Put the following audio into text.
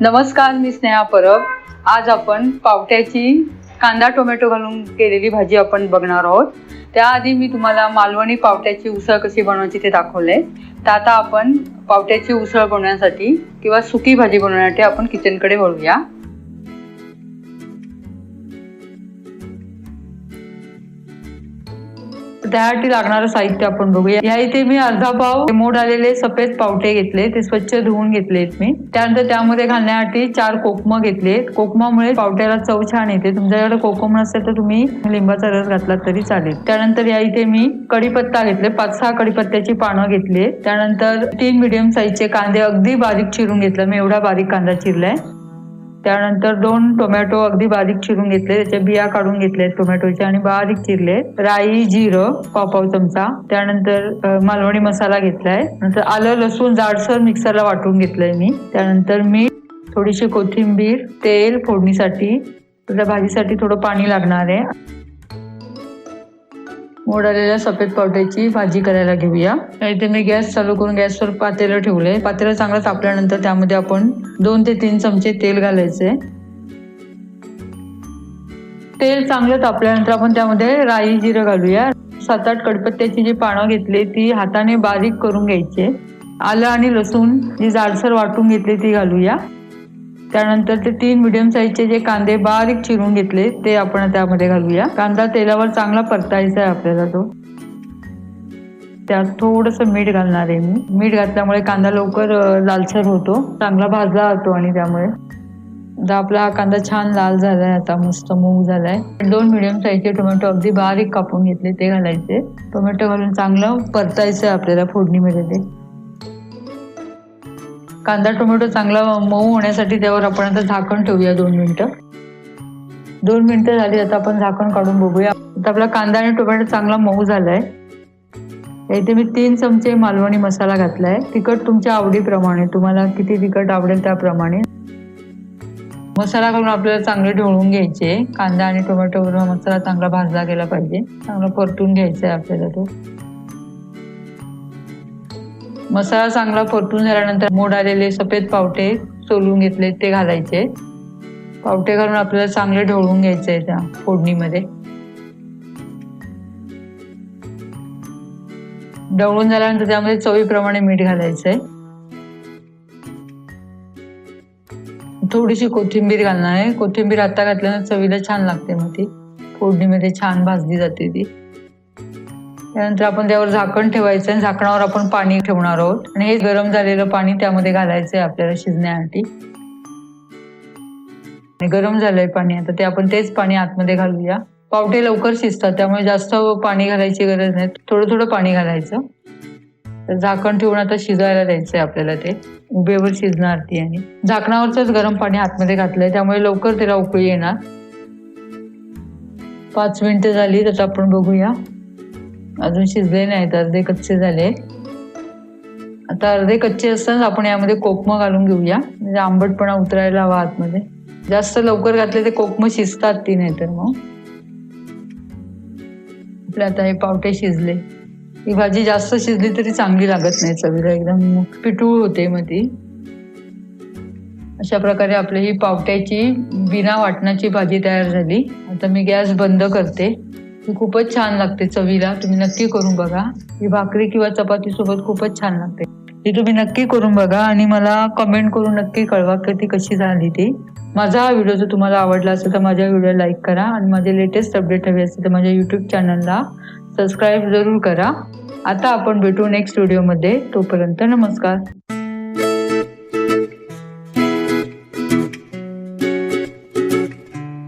नमस्कार, मी स्नेहा परब. आज आपण पावट्याची कांदा टोमॅटो घालून केलेली भाजी आपण बघणार आहोत. त्याआधी मी तुम्हाला मालवणी पावट्याची उसळ कशी बनवायची ते दाखवले. तर आता आपण पावट्याची उसळ बनवण्यासाठी किंवा सुकी भाजी बनवण्यासाठी आपण किचनकडे वळूया. त्यासाठी लागणारं साहित्य आपण बघूया. या इथे मी अर्धा पाव मोड आलेले सफेद पावटे घेतले, ते स्वच्छ धुवून घेतलेत मी. त्यानंतर त्यामध्ये घालण्यासाठी 4 कोकम घेतलेत. कोकमामुळे पावट्याला चव छान येते. तुमच्याकडे कोकम नसेल तर तुम्ही लिंबाचा रस घातला तरी चालेल. त्यानंतर या इथे मी कढीपत्ता घेतले, 5-6 कढीपत्त्याची पानं घेतली. त्यानंतर 3 मीडियम साईजचे कांदे अगदी बारीक चिरून घेतला, मी एवढा बारीक कांदा चिरलाय. त्यानंतर 2 टोमॅटो अगदी बारीक चिरून घेतले, त्याच्या बिया काढून घेतलेत टोमॅटोचे आणि बारीक चिरले. राई, जिरं पाव चमचा. त्यानंतर मालवणी मसाला घेतलाय. नंतर आलं लसूण जाडसर मिक्सरला वाटून घेतलंय मी. त्यानंतर मीठ, थोडीशी कोथिंबीर, तेल फोडणीसाठी, त्या भाजीसाठी थोडं पाणी लागणार आहे. मोड आलेल्या सफेद पावट्याची भाजी करायला घेऊया. इथे मी गॅस चालू करून गॅसवर पातेलं ठेवले. पातेलं चांगलं तापल्यानंतर त्यामध्ये आपण 2 ते 3 चमचे तेल घालायचे. तेल चांगलं तापल्यानंतर आपण त्यामध्ये राई जिरं घालूया. 7-8 कढीपत्त्याची जी पानं घेतली ती हाताने बारीक करून घ्यायचे. आलं आणि लसूण जी जाडसर वाटून घेतली ती घालूया. त्यानंतर ते 3 मीडियम साईजचे जे कांदे बारीक चिरून घेतले ते आपण त्यामध्ये घालूया. कांदा तेलावर चांगला परतायचा आहे आपल्याला तो. त्यात थोडंसं मीठ घालणार आहे मी. मीठ घातल्यामुळे कांदा लवकर लालसर होतो, चांगला भाजला जातो आणि त्यामुळे आता आपला हा कांदा छान लाल झालाय, आता मस्त मऊ झालाय. 2 मीडियम साईजचे टोमॅटो अगदी बारीक कापून घेतले ते घालायचे. टोमॅटो घालून चांगलं परतायचं आहे आपल्याला फोडणीमध्ये ते. कांदा टोमॅटो चांगला मऊ होण्यासाठी त्यावर आपण आता झाकण ठेवूया 2 मिनिटं. 2 मिनिटं झाली, आता आपण झाकण काढून बघूया. आता आपला कांदा आणि टोमॅटो चांगला मऊ झालाय. इथे मी 3 चमचे मालवणी मसाला घातलाय. तिखट तुमच्या आवडीप्रमाणे, तुम्हाला किती तिखट आवडेल त्याप्रमाणे. मसाला घालून आपल्याला चांगले ढवळून घ्यायचे. कांदा आणि टोमॅटोवर मसाला चांगला भाजला गेला पाहिजे, चांगला परतून घ्यायचा आहे आपल्याला तो. मसाला चांगला परतून झाल्यानंतर मोड आलेले सफेद पावटे सोलून घेतले ते घालायचे. पावटे घालून आपल्याला चांगले ढवळून घ्यायचे त्या फोडणीमध्ये. ढवळून झाल्यानंतर त्यामध्ये चवीप्रमाणे मीठ घालायचंय. थोडीशी कोथिंबीर घालणार आहे. कोथिंबीर आता घातल्यानं चवीला छान लागते, मग ती फोडणीमध्ये छान भाजली जाते ती. त्यानंतर आपण त्यावर झाकण ठेवायचं आणि झाकणावर आपण पाणी ठेवणार आहोत आणि हे गरम झालेलं पाणी त्यामध्ये घालायचंय आपल्याला शिजण्यासाठी. गरम झालंय पाणी, आता ते आपण तेच पाणी आतमध्ये घालूया. पावटे लवकर शिजतात त्यामुळे जास्त पाणी घालायची गरज नाही, थोडं थोडं पाणी घालायचं. तर झाकण ठेवून आता शिजायला द्यायचंय आपल्याला. ते उभेवर शिजणार ती आणि झाकणावरच गरम पाणी आतमध्ये घातलंय त्यामुळे लवकर त्याला उकळी येणार. 5 मिनिटं झाली, तर आपण बघूया. अजून शिजले नाहीत, अर्धे कच्चे झाले. आता अर्धे कच्चे असताना आपण यामध्ये कोकम घालून घेऊया, म्हणजे आंबटपणा उतरायला हवा आतमध्ये. जास्त लवकर घातले ते कोकम शिजतात ती, नाही तर मग आपले आता हे पावटे शिजले. ही भाजी जास्त शिजली तरी चांगली लागत नाही चवीला, एकदम पिठूळ होते मग ती. अशा प्रकारे आपली ही पावट्याची बिना वाटणाची भाजी तयार झाली. आता मी गॅस बंद करते. ही खूपच छान लागते चवीला, तुम्ही नक्की करून बघा. ही भाकरी किंवा चपाती सोबत खूपच छान लागते. ही तुम्ही नक्की करून बघा आणि मला कमेंट करून नक्की कळवा की ती कशी झाली ती. माझा हा व्हिडिओ जर तुम्हाला आवडला असेल तर माझ्या व्हिडिओ लाईक करा आणि माझे लेटेस्ट अपडेट हवे असेल तर माझ्या यूट्यूब चॅनलला सबस्क्राईब जरूर करा. आता आपण भेटू नेक्स्ट व्हिडिओमध्ये. तोपर्यंत नमस्कार.